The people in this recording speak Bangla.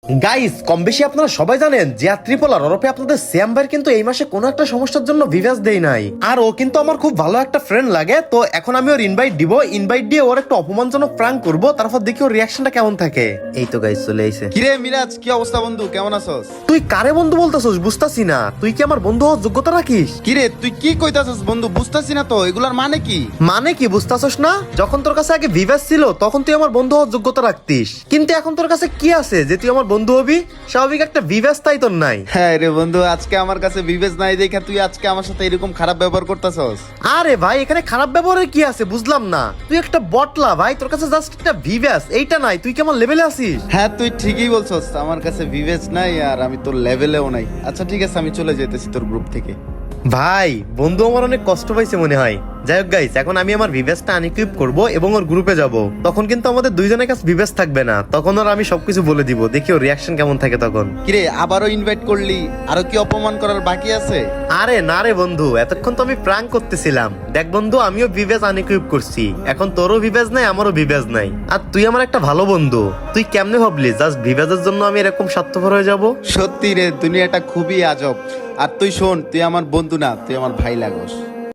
গাইস, কম বেশি আপনারা সবাই জানেন যে ত্রিপলার ওরফে আপনাদের শ্যাম ভাই কিন্তু এই মাসে কোনো একটা সমস্যার জন্য ভিভাস দেই নাই। আর ও কিন্তু আমার খুব ভালো একটা ফ্রেন্ড লাগে, তো এখন আমি ওর ইনভাইট দিব। ইনভাইট দিয়ে ওর একটা অপমানজনক প্র্যাঙ্ক করব, তারপর দেখি ওর রিয়াকশনটা কেমন থাকে। এই তো গাইস চলে আইছে। কিরে মিরাজ, কি অবস্থা বন্ধু? কেমন আছস? তুই কারে বন্ধু বলতাছস বুঝতাছি না। তুই কি আমার বন্ধু হওয়ার যোগ্যতা রাখিস? কিরে তুই কি কইতাছস বন্ধু? বুঝতাছি না তো এগুলার মানে কি? মানে কি বুঝতাছস না? যখন তোর কাছে আগে ভিভাস ছিল তখন তুই আমার বন্ধু হওয়ার যোগ্যতা রাখতিস, কিন্তু এখন তোর কাছে কি আছে যে তুই আমার বন্ধু হবি? স্বাভাবিক একটা ভিভাস তাই তোর নাই। হ্যাঁ রে বন্ধু, আজকে আমার কাছে বিবেচ নাই দেখা তুই আজকে আমার সাথে এরকম খারাপ ব্যবহার করতাছস। আরে ভাই, এখানে খারাপ ব্যবহারের কি আছে বুঝলাম না। তুই একটা বটলা ভাই, তোর কাছে জাস্ট একটা ভিভাস এইটা নাই। তুই কেমন লেভেলে আছিস? হ্যাঁ তুই ঠিকই বলছস, আমার কাছে বিবেচ নাই আর আমি তোর লেভেলেও নাই। আচ্ছা ঠিক আছে, আমি চলে যেতেছি তোর গ্রুপ থেকে। ভাই, বন্ধু আমার অনেক কষ্ট পাইছে মনে হয়। যাই হোক গাইস, এখন আমি আমার ভিভাসটা আনইকুইপ করব এবং ওর গ্রুপে যাব। তখন কিন্তু আমাদের দুইজনের কাছে ভিভাস থাকবে না, তখন ওর আমি সবকিছু বলে দিব। দেখি ওর রিয়াকশন কেমন থাকে তখন। কিরে আবারও ইনভাইট করলি? আরো কি অপমান করার বাকি আছে? আরে না রে বন্ধু, এতক্ষণ তো আমি প্র্যাঙ্ক করতেছিলাম। দেখ বন্ধু, আমিও ভিভাস আনইকুইপ করছি, এখন তোরও ভিভাস নাই আমারও ভিভাস নাই। আর তুই আমার একটা ভালো বন্ধু, তুই কেমনে ভাবলি জাস্ট ভিভাসের জন্য আমি এরকম স্বার্থপর হয়ে যাব? সত্যি রে, দুনিয়াটা খুবই আজব। আর তুই শোন, তুই আমার বন্ধু না, তুই আমার ভাই লাগোস।